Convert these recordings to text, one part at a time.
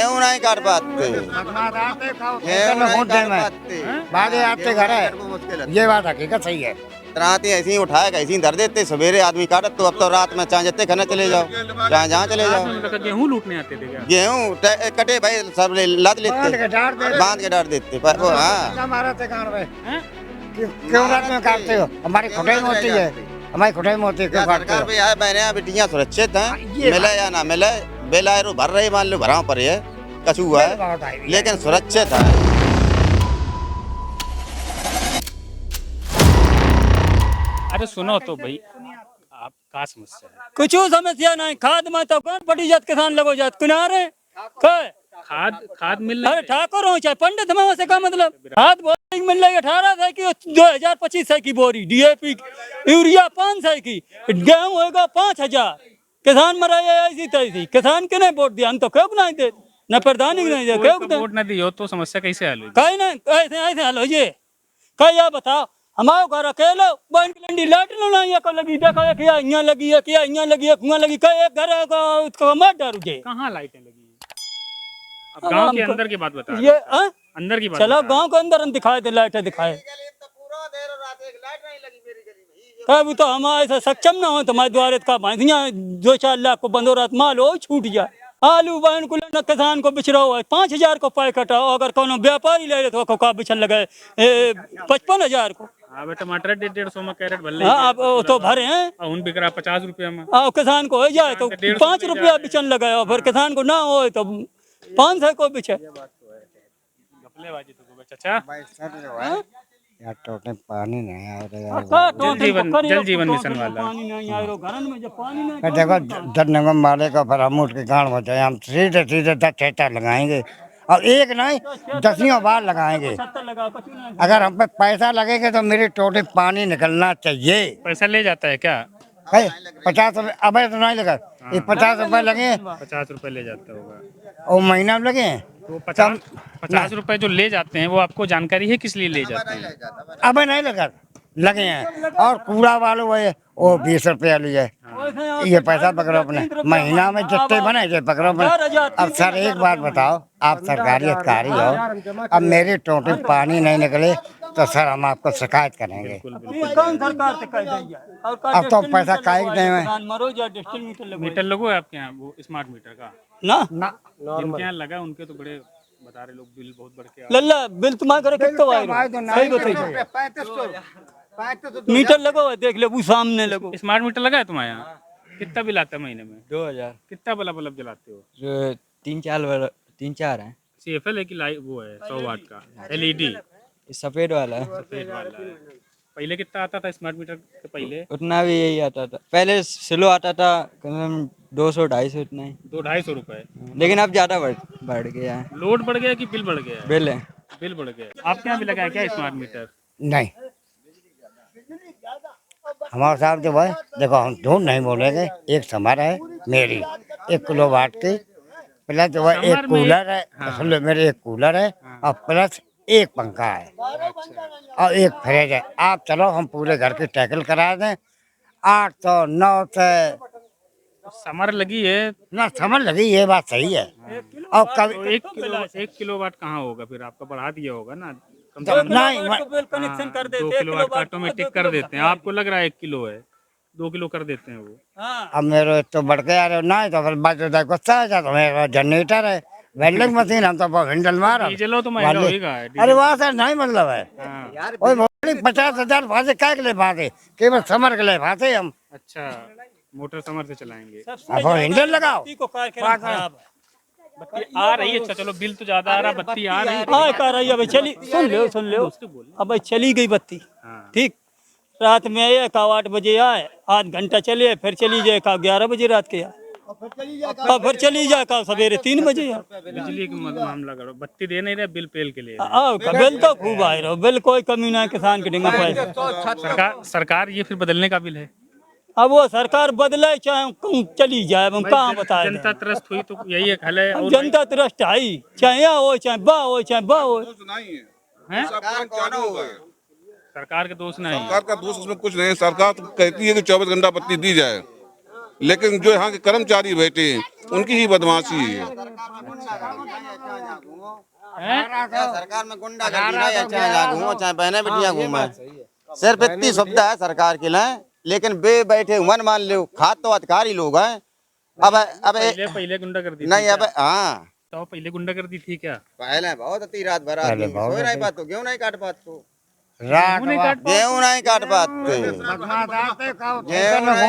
गेहूं नहीं काट पाते, गेहूं नहीं काट पाते, बागे आपके घर है, ये बात हकीकत सही है। रात ही ऐसे ही उठाए ऐसे ही धर देते, सवेरे आदमी काटत तो अब तो रात में चाहे जितने खाने चले जाओ, चाहे जहाँ चले जाओ। मतलब गेहूं लूटने आते थे क्या? गेहूं कटे भाई सब लद लेते, बांध के डाल देते। हाँ हमारा क्यों रात में काटते हो? हमारी खुदाई में होती है, हमारी खुदाई में होती है, क्यों काटते हो? सरकार भी आए बहने बेटियां सुरक्षित हैं, मिले या ना मिले, बेलायरो भर रही मान लो भराव पर है कछु हुआ है, लेकिन सुरक्षित है। अरे सुनो तो भाई, आप का समस्या है? कुछ समस्या नहीं, खाद में तो कौन पटी जात किसान लगो जात किनारे खाद मिल अरे ठाकुर हो चाहे पंडित में से का मतलब, खाद बोरी मिल रही 1800 की, 2025 की बोरी, डीएपी यूरिया 500 की, गेहूं होगा 5000। किसान मरा ऐसी तैसी, किसान के नहीं वोट दिया, हम तो क्यों नहीं दे, न प्रधानी नहीं दे, क्यों वोट न दियो तो समस्या कैसे हल होगी? कहीं नहीं, ऐसे ऐसे हल हो ये कहीं। आप बताओ हमारे घर अकेले बहन की लंडी लाइट ना ये को लगी, देखो एक यहाँ लगी है, क्या यहाँ लगी है, कुआं लगी, कहीं एक घर उसको मत डर गए। कहाँ लाइटें लगी? अब गांव के अंदर की बात बता ये अंदर की बात चलो गांव के अंदर हम दिखाए थे, लाइटें दिखाए। कभी तो हम ऐसा सक्षम ना हो तुम्हारे द्वारे का भैंसियाँ 2-4 लाख को बंदो रात माल हो छूट जाए। आलू बहन को लेना किसान को बिछड़ा हुआ है 5000 को पैकेट, अगर कोनो व्यापारी ले रहे तो का बिछन लगा 55,000 को। अब टमाटर 150 में कैरेट भर ले। हाँ अब तो भरे हैं, उन बिक रहा 50 रुपया में। किसान को हो जाए तो 5 रुपया बिछन लगाए, फिर किसान को ना हो तो 500 को बिछे। घपलेबाजी तो चाचा यार टोटे पानी नहीं आ रहा, जल जीवन मिशन वाला पानी नहीं आ रहा घरन में, जब पानी नहीं देखो धरने मारे का फिर हम उठ के गाँव हो जाए, हम सीधे सीधे 10 ठेठा लगाएंगे और एक नहीं 10 बार लगाएंगे। अगर हम पे पैसा लगेगा तो मेरी टोटे पानी निकलना चाहिए। पैसा ले जाता है क्या? 50 रुपये अब तो नहीं लगा, ये 50 रुपये लगे, 50 रुपये ले जाता होगा और महीना में लगे तो 50 रुपए जो ले जाते हैं वो आपको जानकारी है किस लिए ले जाते हैं? अब नहीं लगा लगे हैं, और कूड़ा वालों वो 20 रुपया लिए, ये पैसा पकड़ो अपने महीना में जितने बने ये पकड़ो अपने। अब सर एक बात बताओ, आप सरकारी अधिकारी हो, अब मेरी टोटी पानी नहीं निकले तो सर हम आपको शिकायत करेंगे। अब तो पैसा काहे नहीं है। मीटर लगो आपके यहाँ, वो स्मार्ट मीटर का ना जिनके यहाँ लगा उनके तो बड़े बता रहे लोग बिल बहुत बढ़ के लल्ला बिल तुम्हारे घर कितना आएगा? सही बताइए, मीटर लगो है, देख ले वो सामने लगो। स्मार्ट मीटर लगा है तुम्हारे यहाँ? कितना बिल आता है महीने में? 2000। कितना बल्ब जलाते हो? 3-4 है। CFL है कि लाइट वो है 100 वाट का LED? सफेद वाला है। सफेद वाला है। पहले कितना आता था स्मार्ट मीटर के पहले? उतना भी यही आता था, पहले स्लो आता था, कम से कम 200-250 उतना ही, 200-250 रुपए। लेकिन अब ज्यादा बढ़ गया है। लोड बढ़ गया कि बिल बढ़ गया? बिल है, बिल बढ़ गया। आपके यहाँ भी लगा है क्या स्मार्ट मीटर? नहीं हमारे साहब जो भाई देखो हम झूठ नहीं बोलेंगे, एक समर है मेरी 1 किलो वाट की, प्लस जो है एक कूलर है, सुन लो मेरे एक कूलर है और प्लस एक पंखा है और एक फ्रिज है। आप चलो हम पूरे घर की टैकल करा दें 800-900 समर लगी है ना, समझ लगी, ये बात सही है। और कभी तो 1 किलोवाट कहाँ होगा फिर? आपका बढ़ा दिया होगा ना कम से तो कम। नहीं कनेक्शन कर 2 किलोवाट का ऑटोमेटिक कर देते हैं। आपको लग रहा है 1 किलो है, 2 किलो कर देते हैं वो। अब मेरे तो बढ़ के आ रहे ना, तो फिर बात गुस्सा है, तो मेरा जनरेटर है, वेल्डिंग मशीन, हम तो हैंडल मार डीजल तो महंगा होगा। अरे वहाँ से नहीं मतलब है, ओए बोली 50,000 भाषे क्या के लिए भाषे, केवल समर के लिए भाषे हम। अच्छा, मोटर समर से चलाएंगे। अब हैंडल लगाओ। बत्ती आ रही है? अच्छा चलो, बिल तो ज्यादा आ रहा, बत्ती आ रही है। कर रही है भाई, चली सुन लो अब भाई चली गई बत्ती, ठीक रात में 8 बजे आए, आध घंटा चले, फिर चली जाए 11 बजे रात के, फिर चली जाए सवेरे 3 बजे। बिजली का मामला करो, बत्ती दे नहीं रहे, बिल पेल के लिए। बिल तो खूब आए रहो, बिल कोई कमी नहीं, किसान के डिंगा पाए। सरकार ये फिर बदलने का बिल है। अब वो सरकार बदले चाहे चली जाए, हम कहाँ बताए। जनता त्रस्त हुई तो यही एक हल है। और जनता त्रस्त आई, चाहे यहाँ हो चाहे बा हो चाहे बा हो। सरकार का दोष नहीं है। सरकार का दोष उसमें कुछ नहीं है। सरकार तो कहती है कि 24 घंटा बत्ती दी जाए, लेकिन जो यहाँ के कर्मचारी बैठे हैं उनकी ही बदमाशी है। सरकार में गुंडागर्दी नहीं है, चाहे जहाँ घूमो चाहे बहने बेटियां घूमे, सिर्फ इतनी सुविधा है सरकार के लिए। लेकिन बे बैठे मन मान लो, खाद तो अधिकारी लोग हैं। अब पहले गुंडागर्दी थी नहीं, अब क्या? हाँ तो पहले गुंडागर्दी थी क्या? पहले बहुत अति रात भर आदमी सोए नहीं पाते, गेहूं नहीं काट पाते, रात गेहूं नहीं काट पाते, गेहूं नहीं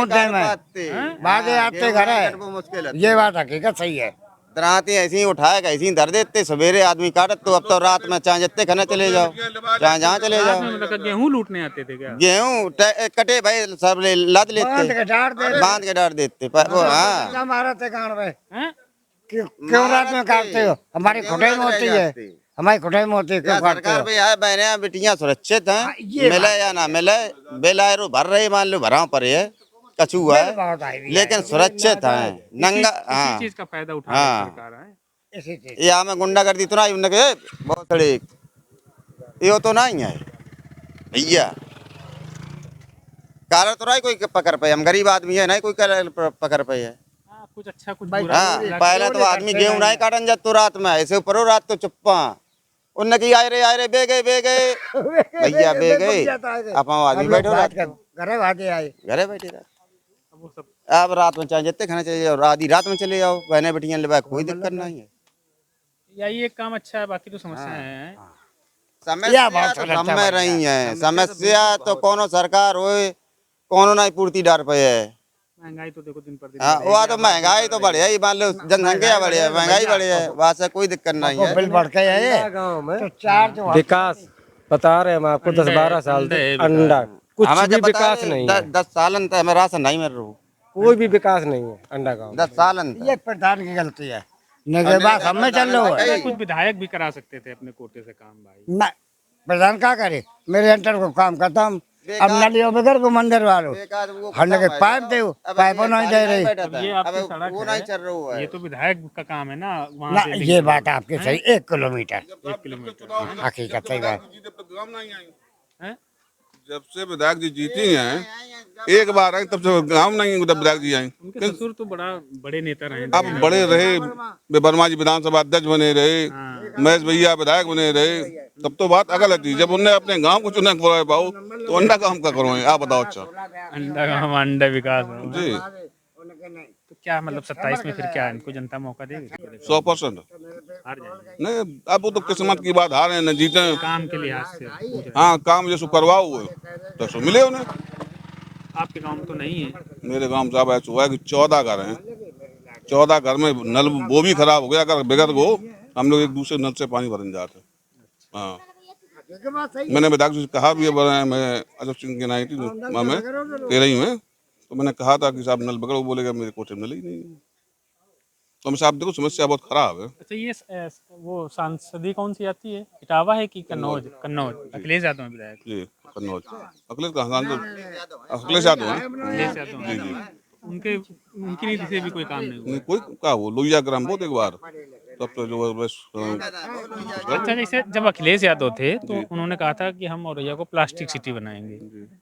काट पाते, बागे आते घर है। मुश्किल है। ये बात हकीकत सही है। रात ऐसे ही उठाएगा, ऐसे ही धर देते, सवेरे आदमी काटत। तो अब तो रात में चाहे जितने खाने चले जाओ, चाहे जहाँ चले जाओ। मतलब गेहूं लूटने आते थे क्या? गेहूं कटे भाई सब लद लेते, बांध के डाल देते। हाँ हमारा गाँव में हैं? क्यों रात में काटते हो? हमारी खुदाई में होती है, हमारी खुदाई में होती है, क्यों काटते सरकार हो? पे है, बहने बेटियां सुरक्षित हैं, मिले या ना मिले, बेलायरो भर रही मान लो भराव पर है, कछू है, लेकिन सुरक्षित हैं। नंगा हाँ इसी चीज का फायदा उठा रही है सरकार है। इसी चीज ये हमें गुंडागर्दी तो नहीं उनके बहुत बड़े ये तो नहीं है भैया। कारण तो नहीं कोई पकड़ पे, हम गरीब आदमी है, नहीं कोई पकड़ पे है। हाँ, कुछ अच्छा कुछ बुरा। हाँ पहले तो आदमी गेहूं नहीं काटन जात तो रात में ऐसे ऊपर रात तो चुप्पा उनने की आए रे बे गए भैया बे गए। आप आदमी बैठो रात घरे बैठे रात। वो सब अब रात में चाहे जितने खाने चले जाओ, आधी रात में चले जाओ, बहने बेटियां ले कोई दिक्कत नहीं है। यही एक काम अच्छा है, बाकी तो समस्याएं हैं। समस्या तो समय रही है, समस्या तो कोनो सरकार होए कोनो नहीं पूर्ति डार पे है। महंगाई तो देखो दिन पर दिन। हाँ वह तो महंगाई तो बढ़िया ही, मान लो जनसंख्या बढ़िया है, महंगाई बढ़िया है, वहाँ से कोई दिक्कत नहीं है। बिल बढ़ के है गाँव में तो चार्ज विकास बता रहे हैं हम आपको 10-12 साल से अंडा कुछ हमें भी जब विकास नहीं है। 10 सालन तो हमें राशन नहीं मिल रहा, कोई भी विकास नहीं है अंडा गाँव। 10 सालन ये प्रधान की गलती है, नहीं बात हम में चल रहा है। कुछ विधायक भी करा सकते थे अपने कोटे से काम भाई। ना प्रधान क्या करे, मेरे एंटर को काम करता हूँ। अब नलियों बगैर को मंदिर वालों हल्ले के पाइप दे, पाइपों नहीं दे रही। ये आपकी सड़क वो नहीं चल रहा है। ये तो विधायक का काम है ना, ना वहाँ से ये बात आपकी सही, 1 किलोमीटर 1 किलोमीटर। हकीकत सही बात। हैं? जब से विधायक जी जीती हैं एक बार आई, तब से गाँव नहीं विधायक जी आई। उनके ससुर तो बड़े नेता रहे। अब बड़े रहे, वर्मा जी विधानसभा अध्यक्ष बने रहे, महेश भैया विधायक बने रहे, तब तो बात अगल थी। जब उनने अपने गांव को चुनाव करवाए पाओ तो अंडा काम का करवाए, आप बताओ। अच्छा अंडा काम अंडा विकास हो। जी तो क्या मतलब 27 में फिर क्या है, इनको जनता मौका देगी? 100% हार जाएंगे नहीं। अब वो तो किस्मत की बात, हारे न जीते। काम के लिहाज से पूछ रहे हैं। हाँ काम जैसे करवाओ हुए तो सो मिले उन्हें। आपके गांव में तो नहीं है? मेरे गांव में साहब ऐसा हुआ है कि 14 घर हैं, 14 घर में नल वो भी खराब हो गया। अगर बगैर वो हम लोग एक दूसरे नल से पानी भरने जाते। हाँ मैंने विधायक जी से कहा भी है, मैं अजब सिंह के नाई थी में 13 में, तो मैंने कहा था कि साहब नल बगैर, वो बोलेगा मेरे कोठे में नल ही नहीं है। तो मैं साहब देखो समस्या बहुत खराब है। अच्छा ये वो सांसदी कौन सी आती है, इटावा है कि कन्नौज? कन्नौज अखिलेश यादव हैं विधायक। जी कन्नौज अखिलेश कहाँ, अखिलेश यादव हैं। अखिलेश यादव जी जी उनकी नीति से भी कोई काम नहीं हुआ। नहीं कोई का वो लोहिया ग्राम बहुत एक बार, तब तो जो बस अच्छा जैसे जब अखिलेश यादव थे तो उन्होंने कहा था कि हम औरैया को प्लास्टिक सिटी बनाएंगे,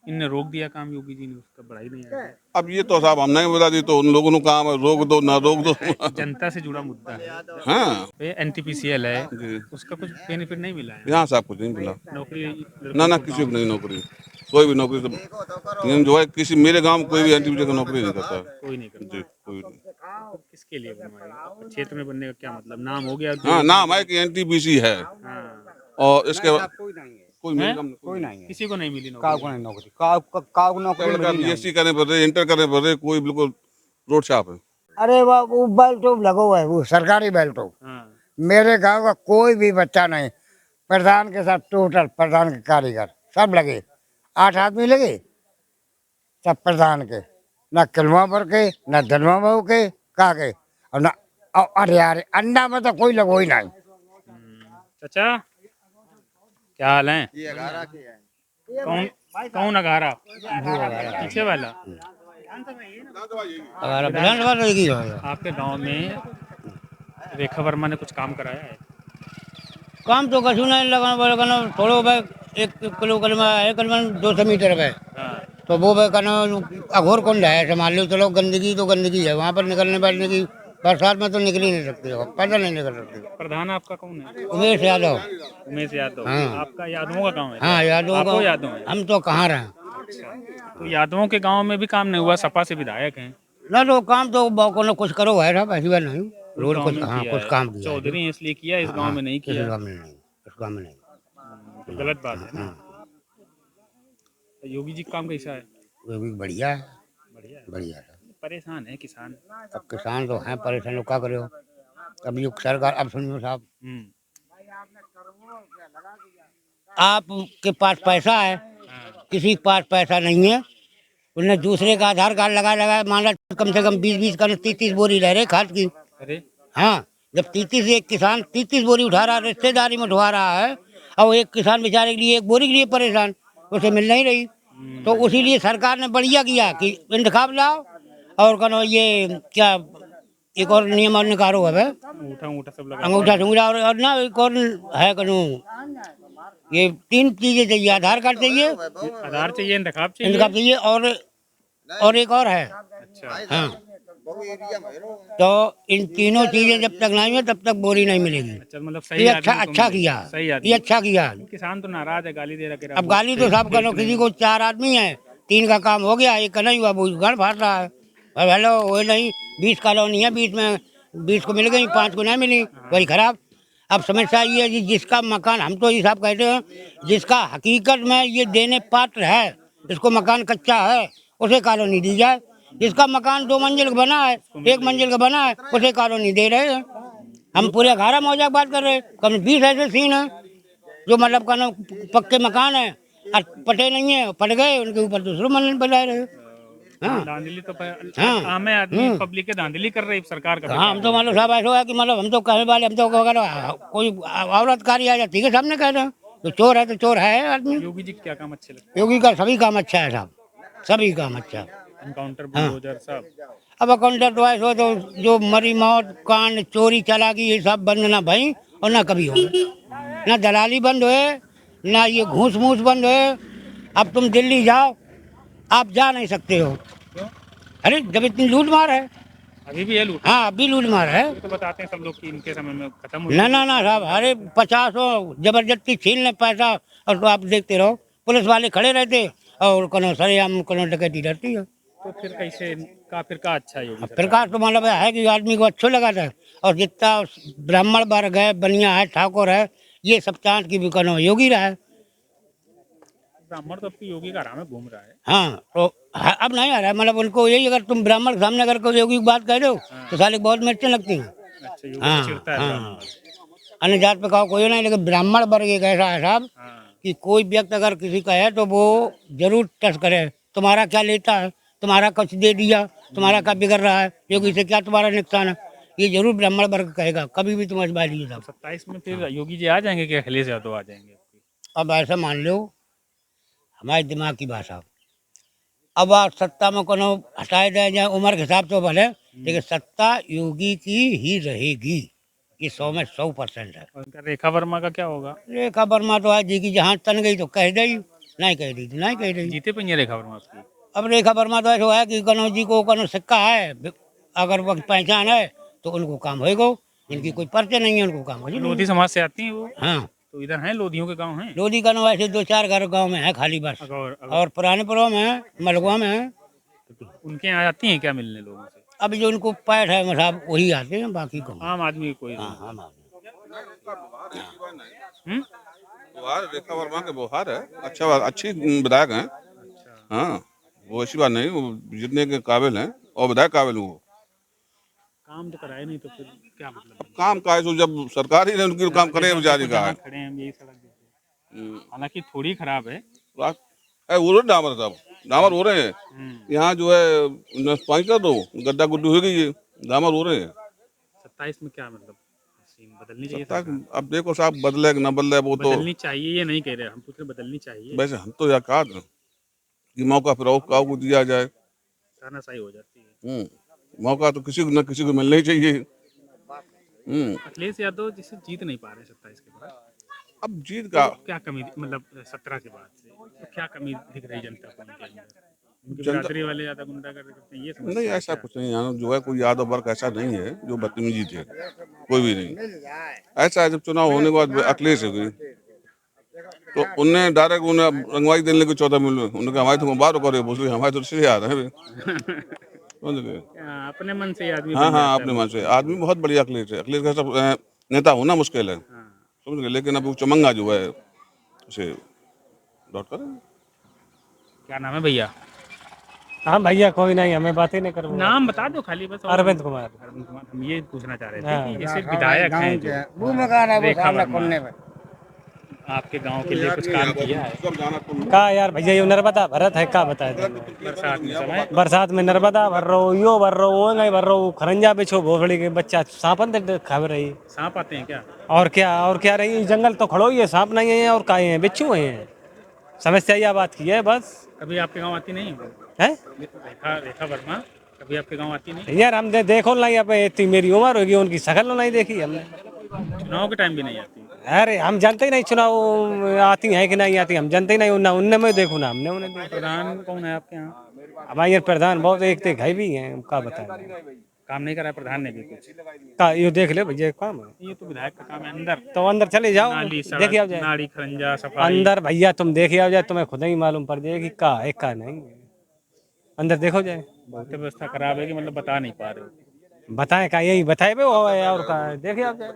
इनने रोक दिया काम, योगी जी ने, उसका बड़ा ही नहीं आया। अब ये तो साहब हम नहीं बता दी, तो उन लोगों ने काम है रोक दो ना रोक दो। जनता से जुड़ा मुद्दा है। हाँ NTPCL है, उसका कुछ बेनिफिट नहीं मिला है। यहाँ साहब कुछ नहीं मिला, नौकरी ना किसी को नहीं नौकरी, कोई भी नौकरी तो जो है किसी मेरे गांव में कोई भी एनटीपीसी का नौकरी नहीं करता। कोई नहीं करता। जी कोई नहीं। किसके लिए बनवाएगा? क्षेत्र में बनने का क्या मतलब, नाम हो गया? हाँ नाम है कि एनटीपीसी है, हाँ। और इसके बाद कोई मेरे हैं? गांव में कोई नहीं है, किसी को नहीं मिली नौकरी। नौकरी बीएससी करने पड़ रहे, इंटर करने पड़ रहे, कोई बिल्कुल रोड छाप है। अरे वो बेल्ट लगा हुआ है, वो सरकारी बेल्ट। हाँ। मेरे गांव का कोई भी बच्चा नहीं, प्रधान के साथ टोटल प्रधान के कारीगर सब लगे, 8 आदमी लगे सब प्रधान के, ना किलवा पर के ना धनवा बहू के का के, और ना अरे यार अंडा में तो कोई लगो ही नहीं। चाचा क्या हाल है? कौन अघारा? पीछे वाला। आपके गांव में रेखा वर्मा ने कुछ काम कराया है? काम तो कछु नहीं लगाना थोड़ो भाई 1 किलो कलमा 1 कलमा 200 मीटर है। हाँ। तो वो अघोर कुंड है, मान लो चलो गंदगी तो गंदगी है वहाँ पर, निकलने बैठने की बरसात में तो निकल ही नहीं सकते हो, पैदल नहीं निकल सकते। प्रधान आपका कौन है? उमेश यादव। उमेश यादव। हाँ। आपका यादवों का गांव है? हाँ यादव आपको का। यादव है? हम तो कहाँ रहे। तो यादवों के गांव में भी काम नहीं हुआ, सपा से विधायक हैं। ना तो काम तो को कुछ करो है ना, ऐसी बात नहीं। रोड गांव कुछ में हाँ किया कुछ है। काम किया है। चौधरी हैं इसलिए किया, इस गांव में नहीं इस किया। गाँव में नहीं, इस गाँव में नहीं। तो गलत बात है ना। तो योगी जी का काम कैसा है? वो भी बढ़िया है, बढ़िया है। बढ़िया है। परेशान है किसान। अब किसान तो हैं परेशान, लोग क्या करे हो। अब ये सरकार, अब सुनियो साहब, आपके पास पैसा है, किसी के पास पैसा नहीं है, उन्हें दूसरे का आधार कार्ड लगा मान लो कम से कम 20 का 30 बोरी ले रहे खाद की। अरे हाँ, जब 33 एक किसान 33 बोरी उठा रहा है, रिश्तेदारी में उठवा रहा है, और एक किसान बेचारे के लिए एक बोरी के लिए परेशान, उसे मिल नहीं रही। तो उसी लिए सरकार ने बढ़िया किया कि इंतखाब लाओ, और कनो ये क्या एक और नियम और निकालो है अंगूठा सब लगा। अंगूठा संगूठा, और ना एक और है कनो, ये 3 चीजें चाहिए, आधार कार्ड चाहिए, आधार चाहिए, इंतखाब चाहिए। इंतखाब चाहिए, और एक और है। अच्छा। हाँ, तो इन तीनों चीजें जब तक नहीं है तब तक बोरी नहीं मिलेगी। अच्छा, मतलब ये सही अच्छा आदमी को अच्छा मिले। किया, सही ये आदमी। अच्छा किया। किसान तो नाराज है, गाली दे रहा है। अब गाली तो सब करो, किसी को 4 आदमी है, 3 का काम हो गया, एक का नहीं हुआ, वो घर फाट रहा है। अब हेलो वो नहीं, 20 कॉलोनी है, 20 में 20 को मिल गई, 5 को नहीं मिली, वही खराब। अब समस्या ये है कि जिसका मकान, हम तो ये साहब कहते हैं, जिसका हकीकत में ये देने पात्र है, इसको मकान कच्चा है, उसे कॉलोनी दी जाए। जिसका मकान 2 मंजिल का बना है, 1 मंजिल का बना है, उसे कॉलोनी दे रहे हैं। हम पूरे 11 मौजा बात कर रहे हैं, कम 20 ऐसे सीन है जो मतलब का पक्के मकान है और पटे नहीं है, पट गए, उनके ऊपर दूसरे मंजिल बनाए रहे। हाँ, धांधली तो हाँ। आम आदमी पब्लिक के धांधली कर रही सरकार का। हाँ, हम तो मतलब साहब ऐसा है कि मतलब हम तो कहने वाले, हम तो अगर कोई औरत कारी आ जाती है सामने कह रहे हैं, तो चोर है तो चोर है आदमी। योगी जी क्या काम अच्छे लगते योगी का सभी काम अच्छा है साहब, सभी काम अच्छा है। हैं? एनकाउंटर, बुलडोजर सब। अब अकाउंटर तो ऐसा तो जो मरी मौत कांड चोरी चालाकी ये सब बंद ना भाई, और ना कभी होगा, ना दलाली बंद हुए, ना ये घूस मूस बंद हुए। अब तुम दिल्ली जाओ, आप जा नहीं सकते हो। अरे जब इतनी लूट मार है, अभी भी है लूट। हाँ अभी लूट मार है। तो बताते हैं सब लोग कि इनके समय में खत्म हो ना ना ना साहब, अरे 50 जबरदस्ती छीन ले पैसा, और तो आप देखते रहो पुलिस वाले खड़े रहते, और कोनो सरेआम कोनो डकैती रहती है। तो फिर कैसे फिर का अच्छा योगी सरकार? प्रकाश तो मतलब है कि आदमी को अच्छा लगा था, और जितना ब्राह्मण वर्ग है, बनिया है, ठाकुर है, ये सब चांद की भी कनो योगी रहा है। ब्राह्मण तो अब योगी का आराम में घूम रहा है। हाँ, तो अब नहीं आ रहा है, मतलब उनको यही, अगर तुम ब्राह्मण के सामने अगर कोई योगी की बात कह रहे हो तो साले बहुत मिर्चें लगती हैं। अच्छा, योगी हाँ, से चिढ़ता है हाँ। ब्राह्मण। अन्य जात पे कहो कोई नहीं, लेकिन ब्राह्मण वर्ग एक ऐसा है साहब हाँ। कि कोई व्यक्ति अगर किसी का है तो वो जरूर टच करे, तुम्हारा क्या लेता है, तुम्हारा कुछ दे दिया, तुम्हारा क्या बिगड़ रहा है, योगी से क्या तुम्हारा नुकसान है, ये जरूर ब्राह्मण वर्ग कहेगा, कभी भी तुम बात लीजिए साहब। 27 में फिर योगी जी आ जाएंगे कि अखिलेश यादव आ जाएंगे? अब ऐसा मान लो, हमारे दिमाग की भाषा, अब आप सत्ता में कोनो हटाए जाए जाए उम्र के हिसाब से भले, लेकिन सत्ता योगी की ही रहेगी, ये 100 में 100% है। और इनका रेखा वर्मा का क्या होगा? रेखा वर्मा तो आज जी की जहाँ तन गई तो कह दी, नहीं कह दी तो नहीं कह दी। जीते पे रेखा वर्मा उसकी? अब रेखा वर्मा तो ऐसा है कि कनो जी को कनो सिक्का है, अगर वो पहचान है तो उनको काम होएगा, जिनकी कोई पर्चे नहीं है उनको काम हो लोधी समाज से आती हैं वो? हाँ, तो इधर हैं, लोधियों के गांव हैं? लोधी का नो ऐसे 2-4 घर गांव में है खाली बस, और पुराने पुरों में है, मलगुआ में है। उनके यहाँ आती हैं क्या मिलने लोगों से? अब जो उनको पैठ है साहब वही आते हैं, बाकी कौन? आम आदमी कोई नहीं। हाँ, हाँ, बुहार रेखा वर्मा के बुहार है, अच्छा अच्छी विधायक हैं। हाँ, वो ऐसी बात नहीं, वो जितने के काबिल हैं और विधायक काबिल हैं वो। काम तो कराए नहीं तो फिर क्या मतलब? काम का है, जब सरकार ही ने उनकी काम करे बेचारी का। खड़े हैं हम यही सड़क देखिए, हालांकि थोड़ी खराब है। वो रोड डामर साहब, डामर हो रहे हैं यहाँ जो है, 5 कर दो गड्ढा गुड्ढी हो गई है, डामर हो रहे हैं। 27 में क्या मतलब सीन बदलनी चाहिए? अब देखो साहब, बदले कि न बदले वो तो बदलनी चाहिए, ये नहीं कह रहे हम, पूछ रहे बदलनी चाहिए। वैसे हम तो यह कहा था कि मौका फिर काऊ को दिया जाए, तानाशाही हो जाती है। मौका तो किसी को न किसी को मिलना ही चाहिए। अखिलेश यादव जिसे जीत नहीं पा रहे 27 के बाद, अब जीत का क्या कमी, मतलब 17 के बाद से तो क्या कमी दिख रही जनता को उनके अंदर? उनकी बिरादरी वाले ज्यादा गुंडागर्दी करते हैं, ये समस्या नहीं है ऐसा क्या? कुछ नहीं, यहाँ जो है कोई यादव वर्ग ऐसा नहीं है जो बदतमीजी थे, कोई भी नहीं। ऐसा है जब चुनाव होने के बाद अखिलेश हो गई तो उनने डायरेक्ट उन्हें रंगवाई देने लगे 14 मिनट में। उन्होंने कहा हमारे तो बाहर करो, बोले हमारे तो से आ रहे हैं। समझ गए? अपने मन से ये आदमी हाँ बन हाँ, जाता है अपने वो। मन से आदमी बहुत बढ़िया अखिलेश है। अखिलेश का सब नेता होना मुश्किल है, समझ गए, लेकिन अब वो चमंगा जो है उसे डॉट करें। क्या नाम है भैया? हाँ भैया कोई नहीं, हमें बात ही नहीं करो। नाम बता दो खाली बस। अरविंद कुमार। अरविंद कुमार। हम ये पूछना चाह रहे थे हाँ। कि जैसे विधायक हैं जो वो मकान है वो रेखा सामने वर्मा, खुलने में। आपके गांव के लिए कुछ काम किया है? सब जाना तुम का यार भैया ये नर्मदा भरत है, का बताए बरसात में समय बरसात में नर्मदा भर रहा हूँ, यो भर रहा हूँ, वो नहीं भर रहा हूँ, खरंजा बिछो भोसड़ी के बच्चा सांपन खा रही। सांप आते हैं क्या? और क्या रही, जंगल तो खड़ो ही है, सांप नहीं है और काए हैं, बिच्छू हैं। समस्या यह बात की है बस। कभी आपके गांव आती नहीं है? है रेखा वर्मा कभी आपके गांव आती नहीं? यार हम देखो नहीं, अब इतनी मेरी उम्र होगी, उनकी शक्ल नहीं देखी हमने। चुनाव के टाइम भी नहीं आती? अरे हम जानते ही नहीं चुनाव आती है कि नहीं आती, हम जानते ही नहीं। उन्ना उनने में देखो ना, हमने उन्हें देखा। प्रधान कौन है आपके यहाँ? हमारे यहाँ प्रधान बहुत एक थे भाई भी हैं, का बताएं। काम नहीं करा प्रधान ने भी कुछ? का ये देख ले भैया काम है, ये तो विधायक का काम है। अंदर तो अंदर चले जाओ, नाली देखिए सड़क आप जाए नाली खरंजा सफाई अंदर भैया, तुम देखिए आप जाए, तुम्हें खुद ही मालूम पड़ जाएगी का है का नहीं है। अंदर देखो जाए। बहुत व्यवस्था खराब है कि मतलब बता नहीं पा रहे हो? बताएं का, यही बताए और का देखिए आप जाए।